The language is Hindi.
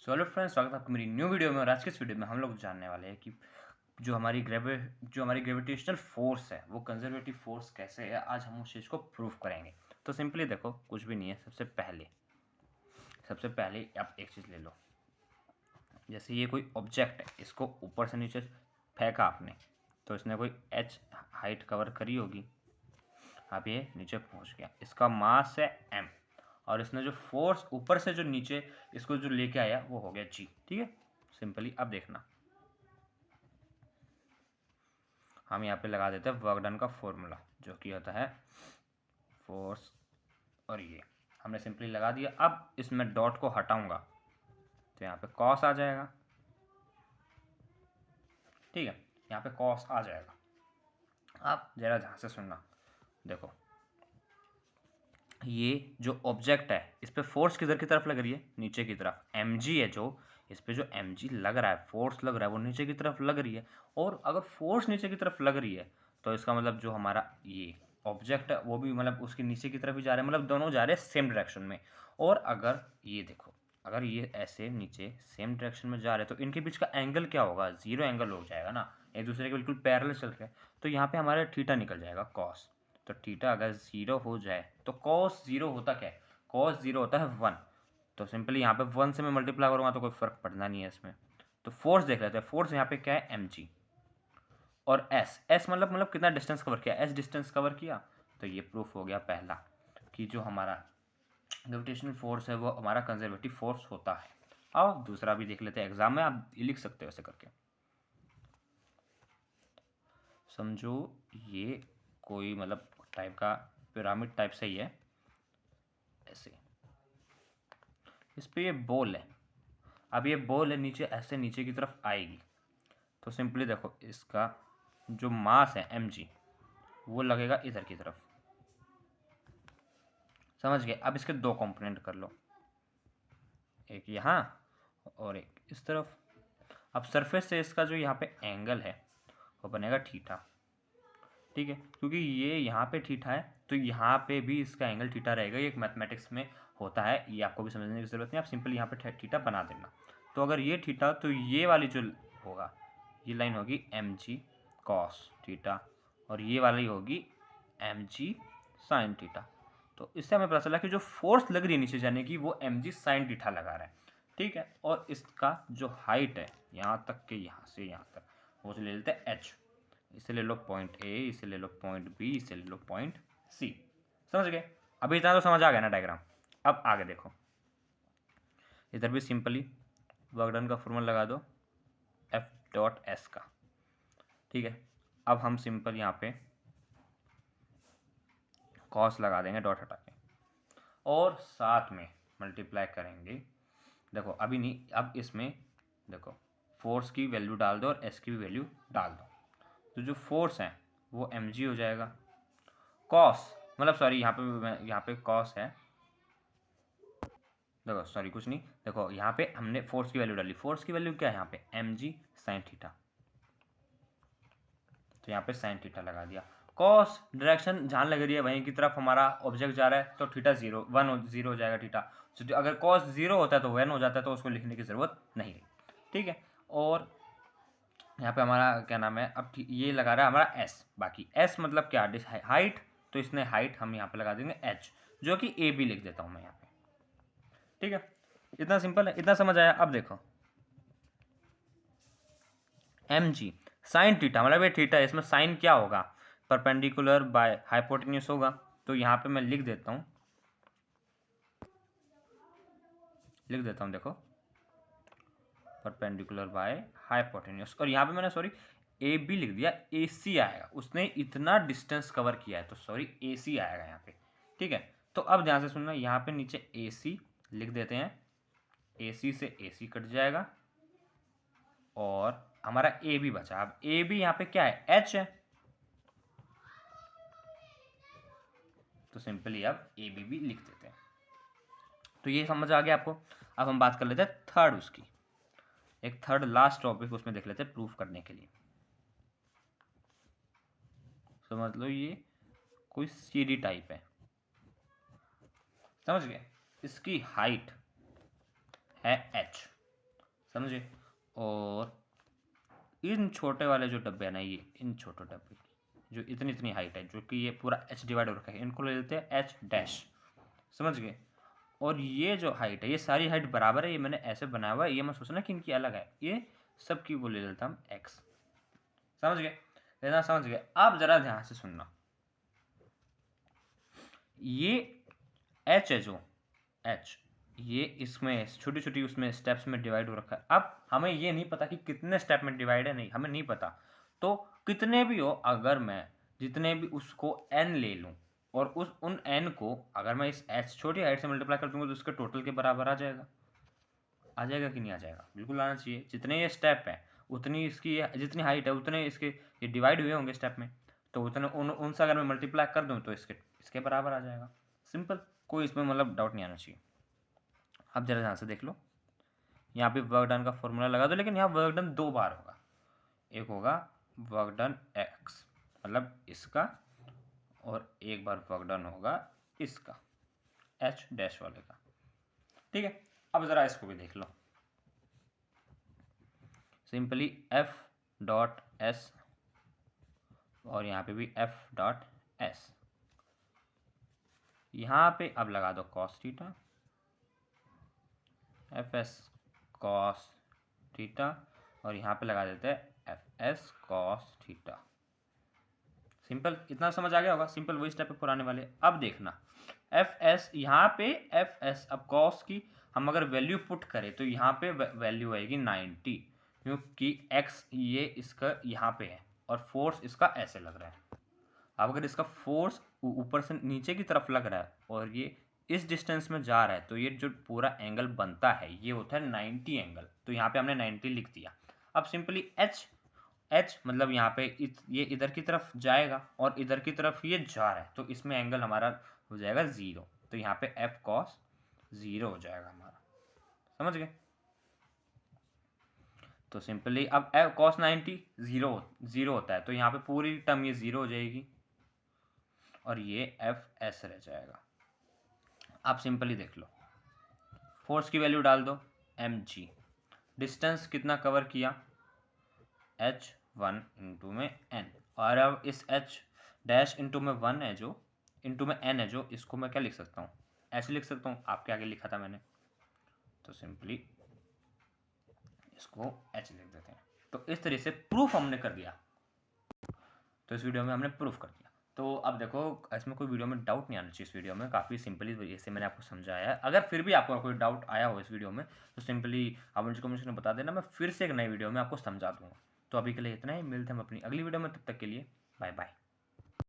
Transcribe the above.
सो हेलो फ्रेंड्स, स्वागत है आपका मेरी न्यू वीडियो में। और आज के इस वीडियो में हम लोग जानने वाले हैं कि जो हमारी ग्रेविटेशनल फोर्स है वो कंजर्वेटिव फोर्स कैसे है। आज हम उस चीज़ को प्रूव करेंगे। तो सिंपली देखो, कुछ भी नहीं है। सबसे पहले आप एक चीज़ ले लो। जैसे ये कोई ऑब्जेक्ट है, इसको ऊपर से नीचे फेंका आपने, तो इसने कोई h हाइट कवर करी होगी। अब ये नीचे पहुंच गया, इसका मास है m, और इसने जो फोर्स ऊपर से जो नीचे इसको जो लेके आया वो हो गया g। ठीक है, सिंपली अब देखना, हम यहाँ पे लगा देते हैं वर्क डन का फॉर्मूला, जो कि होता है फोर्स, और ये हमने सिंपली लगा दिया। अब इसमें डॉट को हटाऊंगा तो यहाँ पे कॉस आ जाएगा। ठीक है, यहाँ पे कॉस आ जाएगा। अब जरा ध्यान से सुनना, देखो ये जो ऑब्जेक्ट है इस पे फोर्स किधर की तरफ लग रही है? नीचे की तरफ। mg है जो इस पे जो mg लग रहा है, फोर्स लग रहा है, वो नीचे की तरफ लग रही है। और अगर फोर्स नीचे की तरफ लग रही है तो इसका मतलब जो हमारा ये ऑब्जेक्ट है वो भी मतलब उसके नीचे की तरफ ही जा रहे हैं, मतलब दोनों जा रहे हैं सेम डायरेक्शन में। और अगर ये देखो, अगर ये ऐसे नीचे सेम डायरेक्शन में जा रहे हैं तो इनके बीच का एंगल क्या होगा? जीरो एंगल हो जाएगा ना, एक दूसरे के बिल्कुल पैरेलल चल रहे हैं। तो यहाँ पे हमारा थीटा निकल जाएगा कॉस। तो थीटा अगर जीरो हो जाए तो कॉस जीरो होता क्या है? कॉस जीरो होता है 1। तो सिंपली यहाँ पे 1 से मैं मल्टीप्लाई करूँगा तो कोई फर्क पड़ना नहीं है इसमें। तो फोर्स देख लेते हैं। फोर्स यहाँ पे क्या है? mg। और s मतलब कितना डिस्टेंस कवर किया? s डिस्टेंस कवर किया। तो ये प्रूफ हो गया पहला, कि जो हमारा ग्रेविटेशनल फोर्स है वो हमारा कंजर्वेटिव फोर्स होता है। आओ दूसरा भी देख लेते हैं, एग्जाम में आप लिख सकते हो ऐसे करके। समझो ये कोई मतलब टाइप का पिरामिड टाइप से ही है ऐसे। इस पे ये बॉल है। अब ये बॉल है नीचे, ऐसे नीचे की तरफ आएगी। तो सिंपली देखो, इसका जो मास है mg वो लगेगा इधर की तरफ। समझ गए? अब इसके दो कंपोनेंट कर लो, एक यहाँ और एक इस तरफ। अब सरफेस से इसका जो यहाँ पे एंगल है वो बनेगा थीटा। ठीक है, क्योंकि ये यहाँ पे थीटा है तो यहाँ पे भी इसका एंगल थीटा रहेगा। ये एक मैथमेटिक्स में होता है, ये आपको भी समझने की जरूरत नहीं, आप सिंपली यहाँ पे थीटा बना देना। तो अगर ये थीटा, तो ये वाली जो होगा, ये लाइन होगी mg cos थीटा, और ये वाली होगी mg sin थीटा। तो इससे हमें पता चला कि जो फोर्स लग रही है नीचे जाने की वो mg sin थीटा लगा रहा है। ठीक है, और इसका जो हाइट है यहाँ तक के, यहाँ से यहाँ तक, वो ले लेते हैं h। इसे ले लो पॉइंट ए, इसे ले लो पॉइंट बी, इसे ले लो पॉइंट सी। समझ गए? अभी इतना तो समझ आ गया ना डायग्राम। अब आगे देखो, इधर भी सिंपली वर्क डन का फॉर्मूला लगा दो एफ डॉट एस का। ठीक है, अब हम सिंपल यहाँ पे कॉस लगा देंगे डॉट हटा के, और साथ में मल्टीप्लाई करेंगे। देखो अभी नहीं, अब इसमें देखो फोर्स की वैल्यू डाल दो और एस की भी वैल्यू डाल दो। तो जो फोर्स है वो mg हो जाएगा। कॉस मतलब सॉरी, यहाँ पे कॉस है। देखो सॉरी कुछ नहीं, देखो यहाँ पे हमने फोर्स की वैल्यू डाली। फोर्स की वैल्यू क्या है यहाँ पे? mg sin theta. तो यहाँ पे sin थीटा लगा दिया। कॉस डायरेक्शन जहाँ लग रही है वहीं की तरफ हमारा ऑब्जेक्ट जा रहा है, तो थीटा जीरो हो जाएगा थीटा। तो अगर कॉस जीरो होता है तो 1 हो जाता है, तो उसको लिखने की जरूरत नहीं रही। ठीक है, और यहाँ पे हमारा क्या नाम है, अब ये लगा रहा है हमारा s। बाकी s मतलब क्या? हाइट। तो इसने हाइट हम यहाँ पे लगा देंगे h, जो कि ए बी लिख देता हूँ मैं यहाँ पे। ठीक है, इतना सिंपल है, इतना समझ आया? अब देखो mg साइन थीटा, मतलब ये थीटा, इसमें साइन क्या होगा? परपेंडिकुलर बाय हाइपोटेन्यूस होगा। तो यहाँ पे मैं लिख देता हूँ, देखो परपेंडिकुलर बाय हाइपोटेन्यूस। और यहाँ पे मैंने सॉरी ए बी लिख दिया, ए सी आएगा। उसने इतना डिस्टेंस कवर किया है तो सॉरी ए सी आएगा यहाँ पे। ठीक है, तो अब ध्यान से सुनना, यहाँ पे नीचे ए सी लिख देते हैं। ए सी से ए सी कट जाएगा और हमारा ए बी बचा। अब ए बी यहाँ पे क्या है? एच है। तो सिंपली अब ए बी भी लिख देते हैं। तो ये समझ आ गया आपको? अब हम बात कर लेते हैं थर्ड उसकी, एक थर्ड लास्ट टॉपिक उसमें देख लेते हैं प्रूफ करने के लिए। समझ लो ये कोई सीडी टाइप है। समझ गए? इसकी हाइट है h, समझे। और इन छोटे वाले जो डब्बे है ना, ये इन छोटे डब्बे की जो इतनी इतनी हाइट है, जो कि ये पूरा एच डिवाइड हो रखा है, इनको ले लेते हैं एच डैश, समझ गए। और ये जो हाइट है, ये सारी हाइट बराबर है, ये मैंने ऐसे बनाया हुआ है, ये मैं सोचना कि इनकी अलग है, ये सब की वो ले लेता हम एक्स, समझ गए, लेना समझ गए। आप जरा ध्यान से सुनना, ये एच है जो एच, ये इसमें छोटी छोटी उसमें स्टेप्स में डिवाइड हो रखा है। अब हमें ये नहीं पता कि कितने स्टेप में डिवाइड है, नहीं हमें नहीं पता, तो कितने भी हो, अगर मैं जितने भी उसको n ले लूं और उस उन n को अगर मैं इस h छोटी हाइट से मल्टीप्लाई कर दूंगा तो उसके टोटल के बराबर आ जाएगा। आ जाएगा कि नहीं आ जाएगा? बिल्कुल आना चाहिए। जितने ये स्टेप है उतनी इसकी जितनी हाइट है उतने इसके ये डिवाइड हुए होंगे स्टेप में, तो उतने उनसे अगर मैं मल्टीप्लाई कर दूं तो इसके बराबर आ जाएगा। सिंपल, कोई इसमें मतलब डाउट नहीं आना चाहिए। अब जरा ध्यान से देख लो, यहाँ पे वर्क डन का फॉर्मूला लगा दो, लेकिन यहाँ वर्क डन 2 बार होगा। एक होगा वर्क डन एक्स मतलब इसका, और एक बार वर्क डन होगा इसका एच डैश वाले का, ठीक है। अब जरा इसको भी देख लो, सिंपली एफ डॉट एस और यहाँ पे भी एफ डॉट एस, यहाँ पे अब लगा दो cos theta, F S cos theta, और यहाँ पे लगा देते हैं F S cos theta. Simple, इतना समझ आ गया होगा। सिंपल वही स्टेप है पुराने वाले। अब देखना एफ एस, यहाँ पे एफ एस, अब कॉस की हम अगर वैल्यू पुट करें तो यहाँ पे वैल्यू आएगी 90, क्योंकि एक्स ये इसका यहाँ पे है और फोर्स इसका ऐसे लग रहा है। अब अगर इसका फोर्स ऊपर से नीचे की तरफ लग रहा है और ये इस डिस्टेंस में जा रहा है, तो ये जो पूरा एंगल बनता है ये होता है 90 एंगल। तो यहाँ पे हमने 90 लिख दिया। अब सिंपली एच मतलब यहाँ पे ये इधर की तरफ जाएगा और इधर की तरफ ये जा रहा है, तो इसमें एंगल हमारा हो जाएगा 0। तो यहाँ पे एफ कॉस 0 हो जाएगा हमारा, समझ गए। तो सिंपली अब एफ कॉस 90 0 होता है, तो यहाँ पे पूरी टर्म ये 0 हो जाएगी और ये एफ एस रह जाएगा। आप सिंपली देख लो, फोर्स की वैल्यू डाल दो mg, डिस्टेंस कितना कवर किया h1 इंटू में n, और अब इस h डैश इंटू में 1 है जो इंटू में n है जो, इसको मैं क्या लिख सकता हूँ, ऐसे लिख सकता हूँ, आपके आगे लिखा था मैंने, तो सिंपली इसको h लिख देते हैं। तो इस तरह से प्रूफ हमने कर दिया। तो इस वीडियो में हमने प्रूफ कर दिया। तो अब देखो, इसमें कोई वीडियो में डाउट नहीं आना चाहिए। इस वीडियो में काफ़ी सिंपली वजह से मैंने आपको समझाया है। अगर फिर भी आपको कोई डाउट आया हो इस वीडियो में तो सिंपली आप मुझे कमेंट में बता देना, मैं फिर से एक नई वीडियो में आपको समझा दूँगा। तो अभी के लिए इतना ही, मिलते हैं हम अपनी अगली वीडियो में, तब तक के लिए बाय बाय।